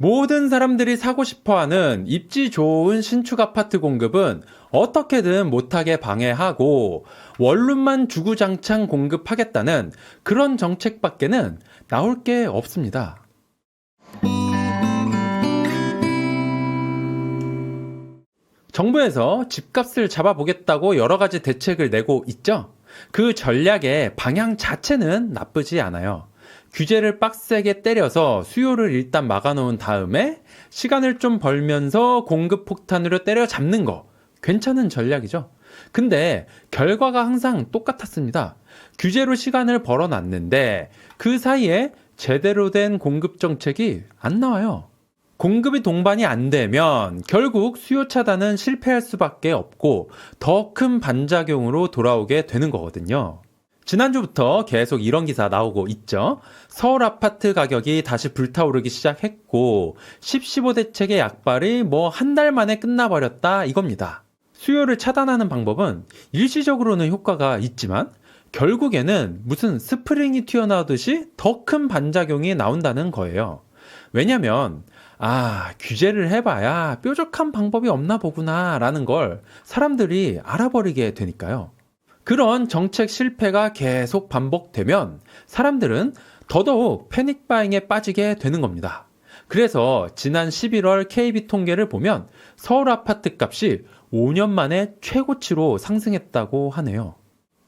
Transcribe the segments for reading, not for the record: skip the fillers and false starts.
모든 사람들이 사고 싶어하는 입지 좋은 신축 아파트 공급은 어떻게든 못하게 방해하고 원룸만 주구장창 공급하겠다는 그런 정책밖에는 나올 게 없습니다. 정부에서 집값을 잡아보겠다고 여러 가지 대책을 내고 있죠. 그 전략의 방향 자체는 나쁘지 않아요. 규제를 빡세게 때려서 수요를 일단 막아놓은 다음에 시간을 좀 벌면서 공급 폭탄으로 때려잡는 거 괜찮은 전략이죠. 근데 결과가 항상 똑같았습니다. 규제로 시간을 벌어놨는데 그 사이에 제대로 된 공급 정책이 안 나와요. 공급이 동반이 안 되면 결국 수요 차단은 실패할 수밖에 없고 더 큰 반작용으로 돌아오게 되는 거거든요. 지난주부터 계속 이런 기사 나오고 있죠. 서울 아파트 가격이 다시 불타오르기 시작했고 10.15 대책의 약발이 한 달 만에 끝나버렸다 이겁니다. 수요를 차단하는 방법은 일시적으로는 효과가 있지만 결국에는 무슨 스프링이 튀어나오듯이 더 큰 반작용이 나온다는 거예요. 왜냐면 규제를 해봐야 뾰족한 방법이 없나 보구나 라는 걸 사람들이 알아버리게 되니까요. 그런 정책 실패가 계속 반복되면 사람들은 더더욱 패닉 바잉에 빠지게 되는 겁니다. 그래서 지난 11월 KB 통계를 보면 서울 아파트 값이 5년 만에 최고치로 상승했다고 하네요.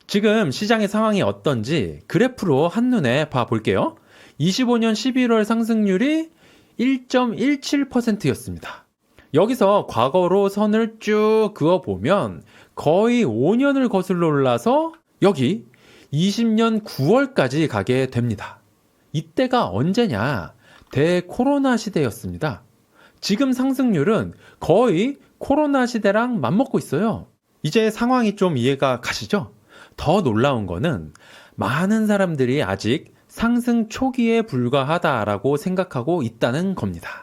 지금 시장의 상황이 어떤지 그래프로 한눈에 봐볼게요. 25년 11월 상승률이 1.17%였습니다. 여기서 과거로 선을 쭉 그어보면 거의 5년을 거슬러 올라서 여기 20년 9월까지 가게 됩니다. 이때가 언제냐? 대코로나 시대였습니다. 지금 상승률은 거의 코로나 시대랑 맞먹고 있어요. 이제 상황이 좀 이해가 가시죠? 더 놀라운 거는 많은 사람들이 아직 상승 초기에 불과하다라고 생각하고 있다는 겁니다.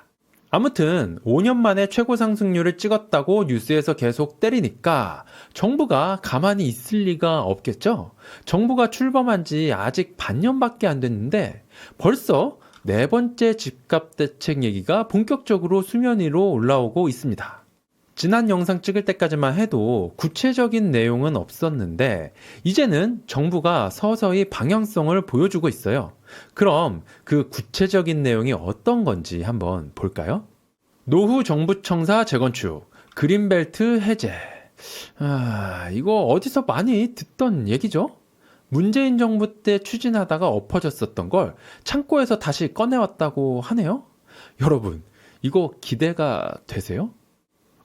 아무튼 5년 만에 최고 상승률을 찍었다고 뉴스에서 계속 때리니까 정부가 가만히 있을 리가 없겠죠? 정부가 출범한 지 아직 반년밖에 안 됐는데 벌써 네 번째 집값 대책 얘기가 본격적으로 수면 위로 올라오고 있습니다. 지난 영상 찍을 때까지만 해도 구체적인 내용은 없었는데 이제는 정부가 서서히 방향성을 보여주고 있어요. 그럼 그 구체적인 내용이 어떤 건지 한번 볼까요? 노후 정부청사 재건축, 그린벨트 해제. 이거 어디서 많이 듣던 얘기죠? 문재인 정부 때 추진하다가 엎어졌었던 걸 창고에서 다시 꺼내왔다고 하네요. 여러분, 이거 기대가 되세요?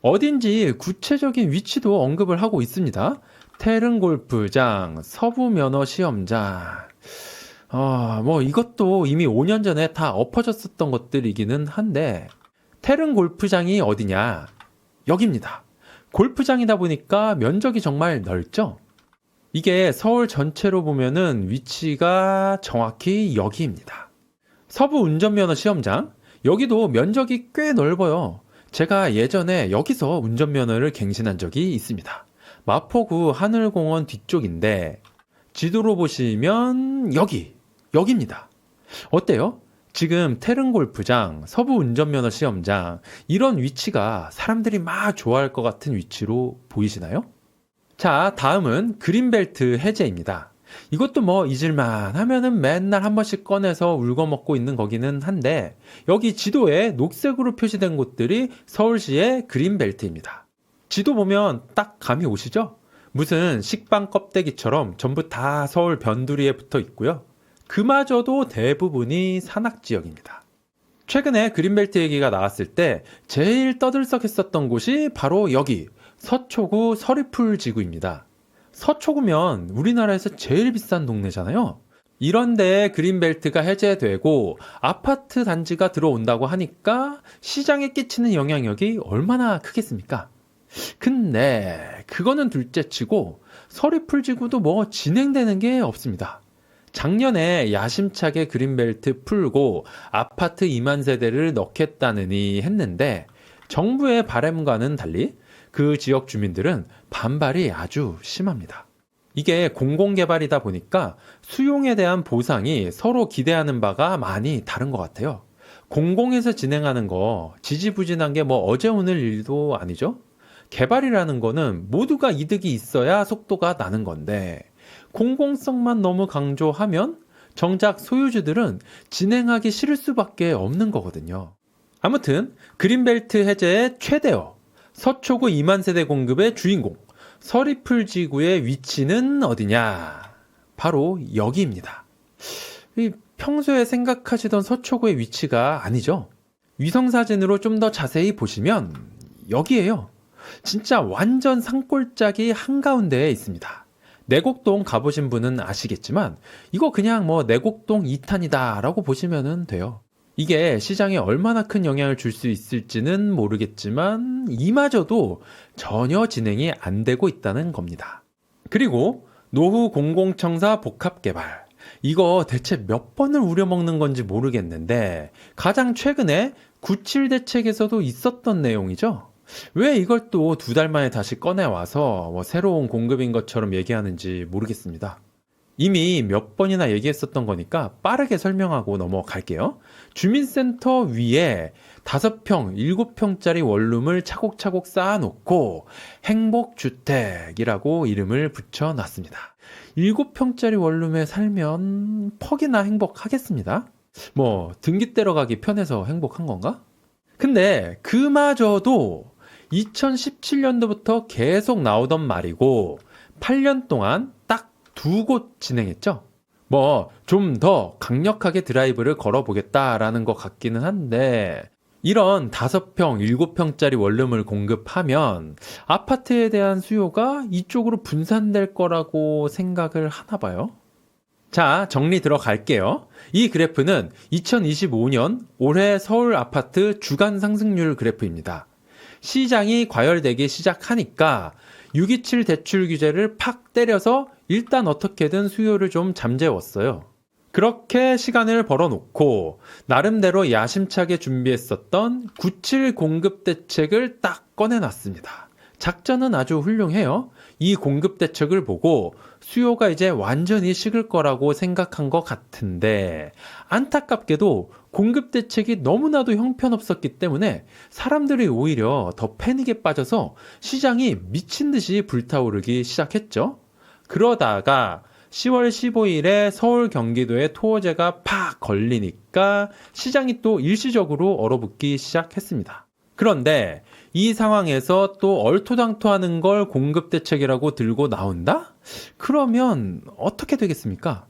어딘지 구체적인 위치도 언급을 하고 있습니다. 태릉 골프장, 서부 면허 시험장. 이것도 이미 5년 전에 다 엎어졌었던 것들이기는 한데, 태릉 골프장이 어디냐? 여기입니다. 골프장이다 보니까 면적이 정말 넓죠? 이게 서울 전체로 보면은 위치가 정확히 여기입니다. 서부 운전면허 시험장, 여기도 면적이 꽤 넓어요. 제가 예전에 여기서 운전면허를 갱신한 적이 있습니다. 마포구 하늘공원 뒤쪽인데 지도로 보시면 여기입니다. 어때요? 지금 태릉 골프장, 서부 운전면허 시험장 이런 위치가 사람들이 막 좋아할 것 같은 위치로 보이시나요? 자, 다음은 그린벨트 해제입니다. 이것도 잊을만 하면은 맨날 한 번씩 꺼내서 울거먹고 있는 거기는 한데 여기 지도에 녹색으로 표시된 곳들이 서울시의 그린벨트입니다. 지도 보면 딱 감이 오시죠? 무슨 식빵 껍데기처럼 전부 다 서울 변두리에 붙어 있고요. 그마저도 대부분이 산악지역입니다. 최근에 그린벨트 얘기가 나왔을 때 제일 떠들썩했었던 곳이 바로 여기 서초구 서리풀 지구입니다. 서초구면 우리나라에서 제일 비싼 동네잖아요. 이런데 그린벨트가 해제되고 아파트 단지가 들어온다고 하니까 시장에 끼치는 영향력이 얼마나 크겠습니까? 근데 그거는 둘째치고 서리풀지구도 진행되는 게 없습니다. 작년에 야심차게 그린벨트 풀고 아파트 2만 세대를 넣겠다느니 했는데 정부의 바람과는 달리 그 지역 주민들은 반발이 아주 심합니다. 이게 공공개발이다 보니까 수용에 대한 보상이 서로 기대하는 바가 많이 다른 것 같아요. 공공에서 진행하는 거 지지부진한 게 뭐 어제 오늘 일도 아니죠? 개발이라는 거는 모두가 이득이 있어야 속도가 나는 건데 공공성만 너무 강조하면 정작 소유주들은 진행하기 싫을 수밖에 없는 거거든요. 아무튼 그린벨트 해제의 최대어, 서초구 2만 세대 공급의 주인공, 서리풀 지구의 위치는 어디냐? 바로 여기입니다. 평소에 생각하시던 서초구의 위치가 아니죠. 위성사진으로 좀 더 자세히 보시면 여기에요. 진짜 완전 산골짜기 한가운데에 있습니다. 내곡동 가보신 분은 아시겠지만 이거 그냥 뭐 내곡동 2탄이다 라고 보시면 돼요. 이게 시장에 얼마나 큰 영향을 줄 수 있을지는 모르겠지만 이마저도 전혀 진행이 안 되고 있다는 겁니다. 그리고 노후 공공청사 복합개발, 이거 대체 몇 번을 우려먹는 건지 모르겠는데 가장 최근에 97 대책에서도 있었던 내용이죠. 왜 이걸 또 2달 만에 다시 꺼내와서 새로운 공급인 것처럼 얘기하는지 모르겠습니다. 이미 몇 번이나 얘기했었던 거니까 빠르게 설명하고 넘어갈게요. 주민센터 위에 5평, 7평짜리 원룸을 차곡차곡 쌓아놓고 행복주택이라고 이름을 붙여놨습니다. 7평짜리 원룸에 살면 퍽이나 행복하겠습니다. 등기 떼러 가기 편해서 행복한 건가? 근데 그마저도 2017년도부터 계속 나오던 말이고 8년 동안 딱 2곳 진행했죠. 좀 더 강력하게 드라이브를 걸어보겠다라는 것 같기는 한데 이런 5평, 7평짜리 원룸을 공급하면 아파트에 대한 수요가 이쪽으로 분산될 거라고 생각을 하나 봐요. 자, 정리 들어갈게요. 이 그래프는 2025년 올해 서울 아파트 주간 상승률 그래프입니다. 시장이 과열되기 시작하니까 627 대출 규제를 팍 때려서 일단 어떻게든 수요를 좀 잠재웠어요. 그렇게 시간을 벌어놓고 나름대로 야심차게 준비했었던 97 공급 대책을 딱 꺼내놨습니다. 작전은 아주 훌륭해요. 이 공급 대책을 보고 수요가 이제 완전히 식을 거라고 생각한 것 같은데 안타깝게도 공급 대책이 너무나도 형편없었기 때문에 사람들이 오히려 더 패닉에 빠져서 시장이 미친 듯이 불타오르기 시작했죠. 그러다가 10월 15일에 서울 경기도에 토호제가 팍 걸리니까 시장이 또 일시적으로 얼어붙기 시작했습니다. 그런데 이 상황에서 또 얼토당토하는 걸 공급대책이라고 들고 나온다? 그러면 어떻게 되겠습니까?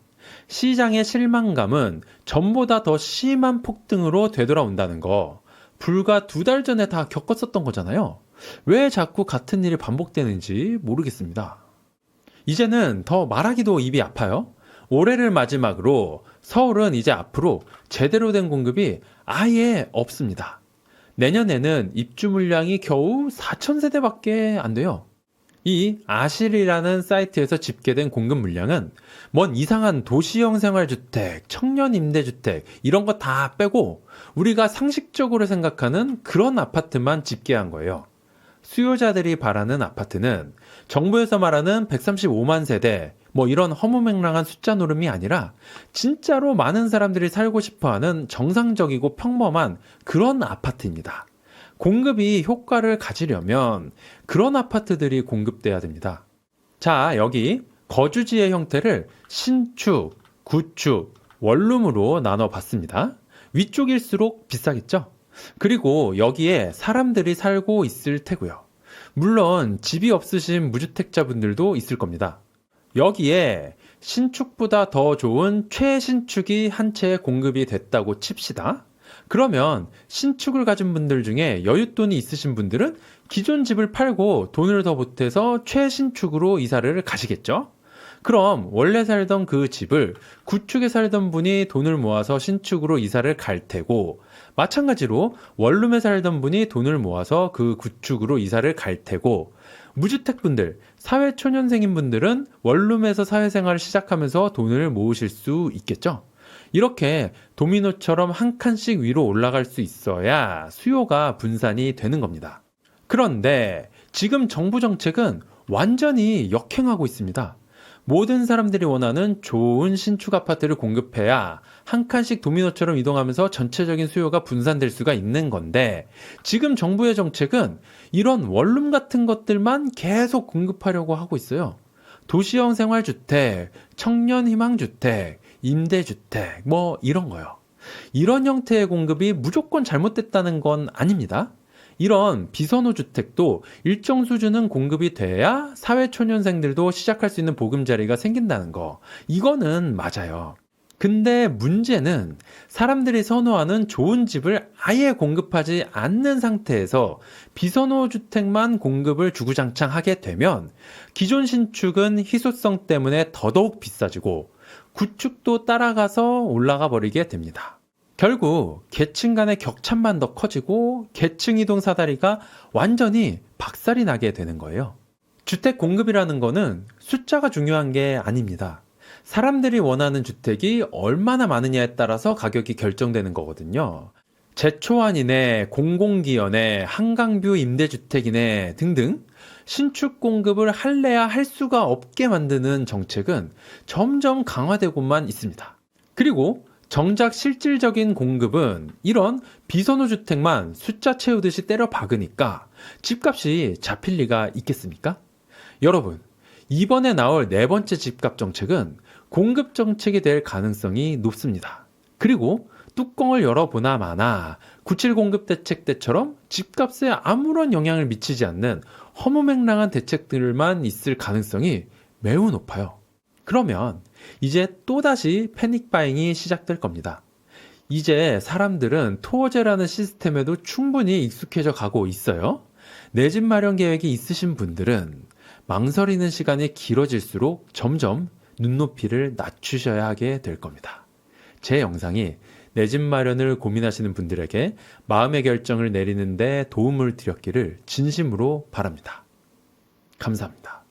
시장의 실망감은 전보다 더 심한 폭등으로 되돌아온다는 거 불과 2달 전에 다 겪었었던 거잖아요. 왜 자꾸 같은 일이 반복되는지 모르겠습니다. 이제는 더 말하기도 입이 아파요. 올해를 마지막으로 서울은 이제 앞으로 제대로 된 공급이 아예 없습니다. 내년에는 입주 물량이 겨우 4,000세대밖에 안 돼요. 이 아실이라는 사이트에서 집계된 공급 물량은 뭔 이상한 도시형 생활주택, 청년 임대주택 이런 거 다 빼고 우리가 상식적으로 생각하는 그런 아파트만 집계한 거예요. 수요자들이 바라는 아파트는 정부에서 말하는 135만 세대 이런 허무맹랑한 숫자 노름이 아니라 진짜로 많은 사람들이 살고 싶어하는 정상적이고 평범한 그런 아파트입니다. 공급이 효과를 가지려면 그런 아파트들이 공급돼야 됩니다. 자, 여기 거주지의 형태를 신축, 구축, 원룸으로 나눠봤습니다. 위쪽일수록 비싸겠죠? 그리고 여기에 사람들이 살고 있을 테고요. 물론 집이 없으신 무주택자분들도 있을 겁니다. 여기에 신축보다 더 좋은 최신축이 한 채 공급이 됐다고 칩시다. 그러면 신축을 가진 분들 중에 여윳돈이 있으신 분들은 기존 집을 팔고 돈을 더 보태서 최신축으로 이사를 가시겠죠? 그럼 원래 살던 그 집을 구축에 살던 분이 돈을 모아서 신축으로 이사를 갈 테고 마찬가지로 원룸에 살던 분이 돈을 모아서 그 구축으로 이사를 갈 테고 무주택분들, 사회초년생인 분들은 원룸에서 사회생활을 시작하면서 돈을 모으실 수 있겠죠. 이렇게 도미노처럼 한 칸씩 위로 올라갈 수 있어야 수요가 분산이 되는 겁니다. 그런데 지금 정부 정책은 완전히 역행하고 있습니다. 모든 사람들이 원하는 좋은 신축 아파트를 공급해야 한 칸씩 도미노처럼 이동하면서 전체적인 수요가 분산될 수가 있는 건데, 지금 정부의 정책은 이런 원룸 같은 것들만 계속 공급하려고 하고 있어요. 도시형 생활주택, 청년희망주택, 임대주택, 뭐 이런 거요. 이런 형태의 공급이 무조건 잘못됐다는 건 아닙니다. 이런 비선호 주택도 일정 수준은 공급이 돼야 사회초년생들도 시작할 수 있는 보금자리가 생긴다는 거. 이거는 맞아요. 근데 문제는 사람들이 선호하는 좋은 집을 아예 공급하지 않는 상태에서 비선호 주택만 공급을 주구장창 하게 되면 기존 신축은 희소성 때문에 더더욱 비싸지고 구축도 따라가서 올라가 버리게 됩니다. 결국 계층 간의 격차만 더 커지고 계층 이동 사다리가 완전히 박살이 나게 되는 거예요. 주택 공급이라는 거는 숫자가 중요한 게 아닙니다. 사람들이 원하는 주택이 얼마나 많으냐에 따라서 가격이 결정되는 거거든요. 제초안이네, 공공기여네, 한강뷰 임대주택이네 등등 신축 공급을 할래야 할 수가 없게 만드는 정책은 점점 강화되고만 있습니다. 그리고 정작 실질적인 공급은 이런 비선호 주택만 숫자 채우듯이 때려 박으니까 집값이 잡힐 리가 있겠습니까? 여러분, 이번에 나올 네 번째 집값 정책은 공급 정책이 될 가능성이 높습니다. 그리고 뚜껑을 열어보나 마나 97 공급 대책 때처럼 집값에 아무런 영향을 미치지 않는 허무맹랑한 대책들만 있을 가능성이 매우 높아요. 그러면 이제 또다시 패닉 바잉이 시작될 겁니다. 이제 사람들은 토어제라는 시스템에도 충분히 익숙해져 가고 있어요. 내 집 마련 계획이 있으신 분들은 망설이는 시간이 길어질수록 점점 눈높이를 낮추셔야 하게 될 겁니다. 제 영상이 내 집 마련을 고민하시는 분들에게 마음의 결정을 내리는 데 도움을 드렸기를 진심으로 바랍니다. 감사합니다.